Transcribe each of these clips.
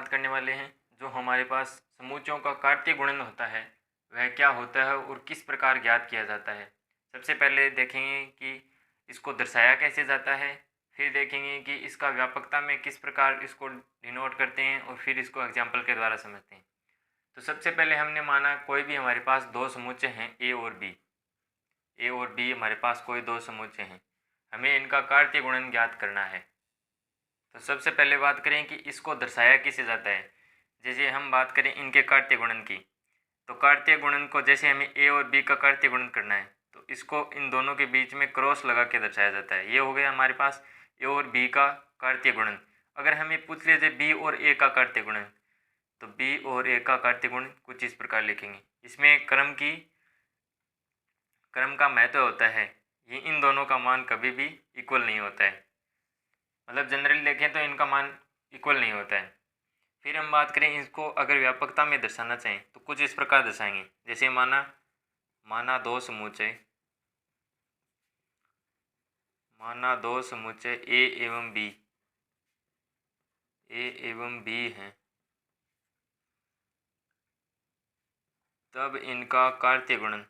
बात करने वाले हैं जो हमारे पास समूचों का कार्तीय गुणन होता है वह क्या होता है और किस प्रकार ज्ञात किया जाता है। सबसे पहले देखेंगे कि इसको दर्शाया कैसे जाता है, फिर देखेंगे कि इसका व्यापकता में किस प्रकार इसको डिनोट करते हैं और फिर इसको एग्जाम्पल के द्वारा समझते हैं। तो सबसे पहले हमने माना कोई भी हमारे पास दो समूचे हैं ए और बी। ए और बी हमारे पास कोई दो समूचे हैं, हमें इनका कार्तीय गुणन ज्ञात करना है। तो सबसे पहले बात करें कि इसको दर्शाया किसे जाता है। जैसे हम बात करें इनके कार्तीय गुणन की, तो कार्तीय गुणन को जैसे हमें ए और बी का कार्तीय गुणन करना है तो इसको इन दोनों के बीच में क्रॉस लगा के दर्शाया जाता है। ये हो गया हमारे पास ए और बी का कार्तीय गुणन। अगर हमें पूछ लिया जाए बी और ए का कार्तीय गुणन, तो बी और ए का कार्तीय गुणन कुछ इस प्रकार लिखेंगे। इसमें क्रम का महत्व होता है, ये इन दोनों का मान कभी भी इक्वल नहीं होता है, मतलब जनरली देखें तो इनका मान इक्वल नहीं होता है। फिर हम बात करें इसको अगर व्यापकता में दर्शाना चाहें तो कुछ इस प्रकार दर्शाएंगे। जैसे माना दो समुच्चय ए एवं बी हैं, तब इनका कार्तीय गुणन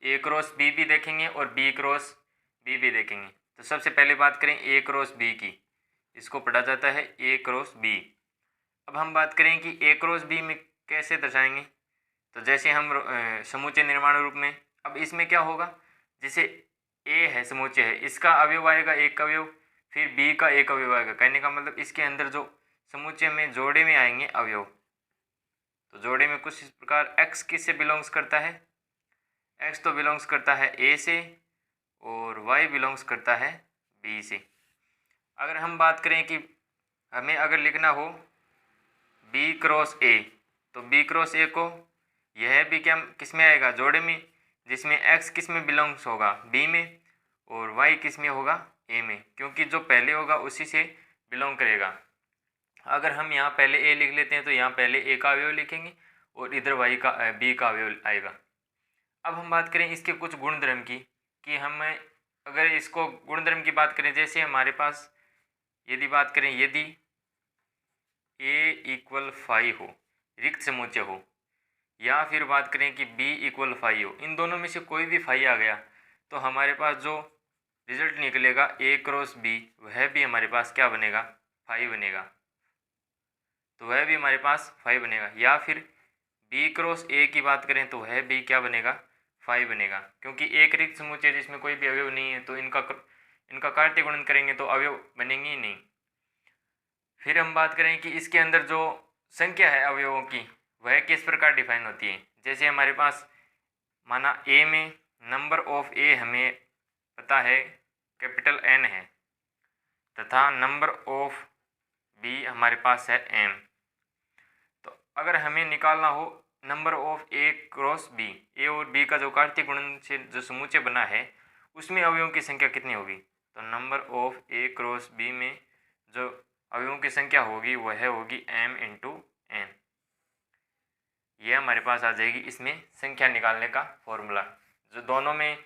ए क्रॉस बी भी देखेंगे और बी क्रॉस बी भी देखेंगे। तो सबसे पहले बात करें ए क्रॉस बी की, इसको पढ़ा जाता है ए क्रॉस बी। अब हम बात करें कि ए क्रॉस बी में कैसे दर्शाएंगे, तो जैसे हम समूचे निर्माण रूप में, अब इसमें क्या होगा, जैसे ए है समूचे है, इसका अवयव आएगा एक अवयव, फिर बी का एक अवयव आएगा। कहने का मतलब इसके अंदर जो समूचे में जोड़े में आएंगे अवयव, तो जोड़े में कुछ इस प्रकार एक्स किससे बिलोंग्स करता है, एक्स तो बिलोंग्स करता है ए से और वाई बिलोंग्स करता है बी से। अगर हम बात करें कि हमें अगर लिखना हो बी क्रॉस ए, तो बी क्रॉस ए को यह भी क्या किस में आएगा, जोड़े में, जिसमें एक्स किस में बिलोंग्स होगा, बी में, और वाई किस में होगा, ए में, क्योंकि जो पहले होगा उसी से बिलोंग करेगा। अगर हम यहाँ पहले ए लिख लेते हैं तो यहाँ पहले ए का अवयव लिखेंगे और इधर वाई का बी का अवयव आएगा। अब हम बात करें इसके कुछ गुणधर्म की, कि हम अगर इसको गुणधर्म की बात करें, जैसे हमारे पास यदि बात करें यदि ए इक्वल 5 हो, रिक्त समूचे हो, या फिर बात करें कि b इक्वल 5 हो, इन दोनों में से कोई भी 5 आ गया तो हमारे पास जो रिजल्ट निकलेगा a क्रॉस b वह भी हमारे पास क्या बनेगा, 5 बनेगा। तो वह भी हमारे पास 5 बनेगा। या फिर b क्रॉस a की बात करें तो वह भी क्या बनेगा, 5 बनेगा, क्योंकि एक रिक्त समूचे जिसमें कोई भी अवयव नहीं है तो इनका कार्तीय गुणन करेंगे तो अवयव बनेंगे ही नहीं। फिर हम बात करें कि इसके अंदर जो संख्या है अवयवों की वह किस प्रकार डिफाइन होती है। जैसे हमारे पास माना ए में नंबर ऑफ ए हमें पता है कैपिटल N है, तथा नंबर ऑफ बी हमारे पास है m। तो अगर हमें निकालना हो number of A cross B, A और बी का जो कार्तीय गुणन से जो समूचे बना है उसमें अवयवों की संख्या कितनी होगी, तो number of A cross b में जो अवयवों की संख्या होगी वह होगी m इंटू n। यह हमारे पास आ जाएगी इसमें संख्या निकालने का फॉर्मूला। जो दोनों में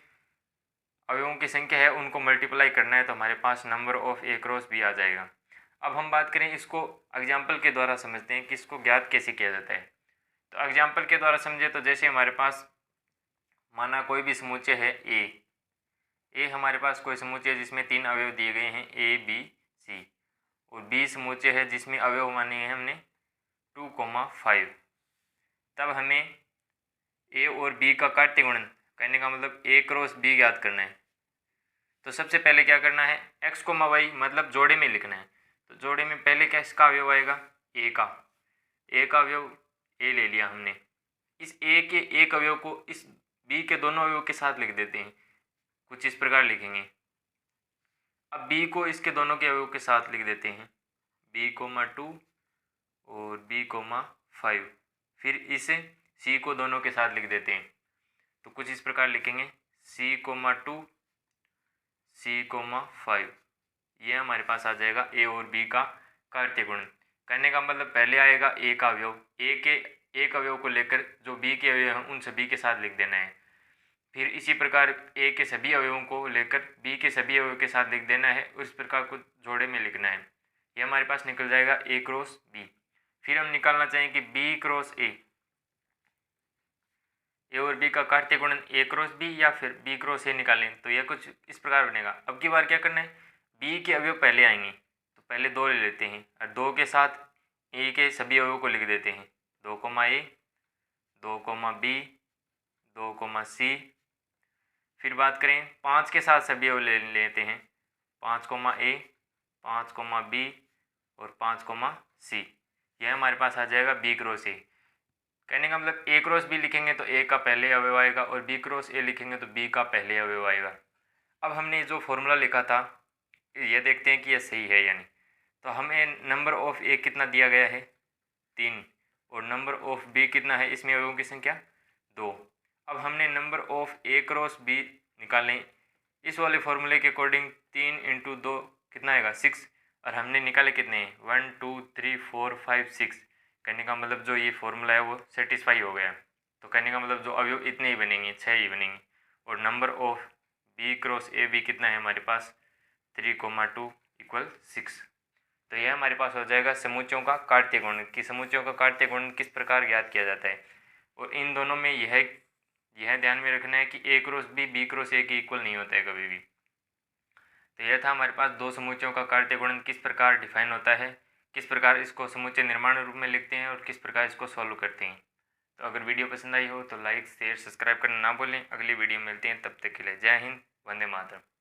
अवयवों की संख्या है उनको मल्टीप्लाई करना है तो हमारे पास number of A cross B आ जाएगा। अब हम बात करें इसको एग्जाम्पल के द्वारा समझते हैं कि इसको ज्ञात कैसे किया जाता है। तो एग्जाम्पल के द्वारा समझे तो जैसे हमारे पास माना कोई भी समूचे है ए हमारे पास कोई समूचे है जिसमें 3 अवयव दिए गए हैं ए बी सी, और बी समूचे है जिसमें अवयव माने हैं हमने 2,5। तब हमें ए और बी का कार्तीय गुणन, कहने का मतलब ए क्रॉस बी ज्ञात करना है। तो सबसे पहले क्या करना है, एक्स कोमा वाई मतलब जोड़े में लिखना है। तो जोड़े में पहले किसका अवयव आएगा, ए का अवयव ए ले लिया हमने, इस ए के एक अवयव को इस बी के दोनों अवयव के साथ लिख देते हैं, कुछ इस प्रकार लिखेंगे। अब बी को इसके दोनों के अवयव के साथ लिख देते हैं b,2 और b,5, फिर इसे सी को दोनों के साथ लिख देते हैं, तो कुछ इस प्रकार लिखेंगे c,2 c,5। ये हमारे पास आ जाएगा ए और बी का कार्तीय गुणन। कहने का मतलब पहले आएगा ए का अवयव, ए के एक अवयव को लेकर जो बी के अवयव हैं उन सभी के साथ लिख देना है। फिर इसी प्रकार ए के सभी अवयवों को लेकर बी के सभी अवयवों के साथ लिख देना है, उस प्रकार को जोड़े में लिखना है। ये हमारे पास निकल जाएगा ए क्रॉस बी। फिर हम निकालना चाहें कि बी क्रॉस ए और बी का कार्तीय गुणन ए क्रॉस बी या फिर बी क्रॉस ए निकालें, तो यह कुछ इस प्रकार बनेगा। अब की बार क्या करना है, बी के अवयव पहले आएंगे तो पहले 2 ले लेते हैं और 2 के साथ ए के सभी अवयवों को लिख देते हैं, 2 ए, 2 बी, 2 सी। फिर बात करें 5 के साथ सभी अवयव ले लेते हैं, 5 ए, 5 बी और 5 सी। यह हमारे पास आ जाएगा बी क्रॉस ए। कहने का मतलब ए क्रॉस बी लिखेंगे तो ए का पहले अवयव आएगा और बी क्रॉस ए लिखेंगे तो बी का पहले अवयव आएगा। अब हमने जो फॉर्मूला लिखा था ये देखते हैं कि यह सही है यानी। तो हमें नंबर ऑफ ए कितना दिया गया है 3 और नंबर ऑफ बी कितना है, इसमें अवयवों की संख्या 2। अब हमने number of A cross b निकालें, इस वाले फॉर्मूले के अकॉर्डिंग 3 × 2 कितना आएगा 6 और हमने निकाले कितने 1 2 3 4 5 6। कहने का मतलब जो ये फॉर्मूला है वो सेटिस्फाई हो गया। तो कहने का मतलब जो अवयव इतने ही बनेंगे, 6 ही बनेंगे। और number of b cross a b कितना है हमारे पास 3, 2 = 6। तो यह हमारे पास हो जाएगा समुच्चयों का कार्तीय गुणन कि समुच्चयों का कार्तीय गुणन किस प्रकार ज्ञात किया जाता है। और इन दोनों में यह ध्यान में रखना है कि ए क्रॉस बी क्रॉस ए के इक्वल नहीं होता है कभी भी। तो यह था हमारे पास 2 समुच्चयों का कार्तीय गुणन किस प्रकार डिफाइन होता है, किस प्रकार इसको समुच्चय निर्माण रूप में लिखते हैं और किस प्रकार इसको सॉल्व करते हैं। तो अगर वीडियो पसंद आई हो तो लाइक शेयर सब्सक्राइब करना ना भूलें। अगली वीडियो में मिलते हैं, तब तक के लिए जय हिंद, वंदे मातरम।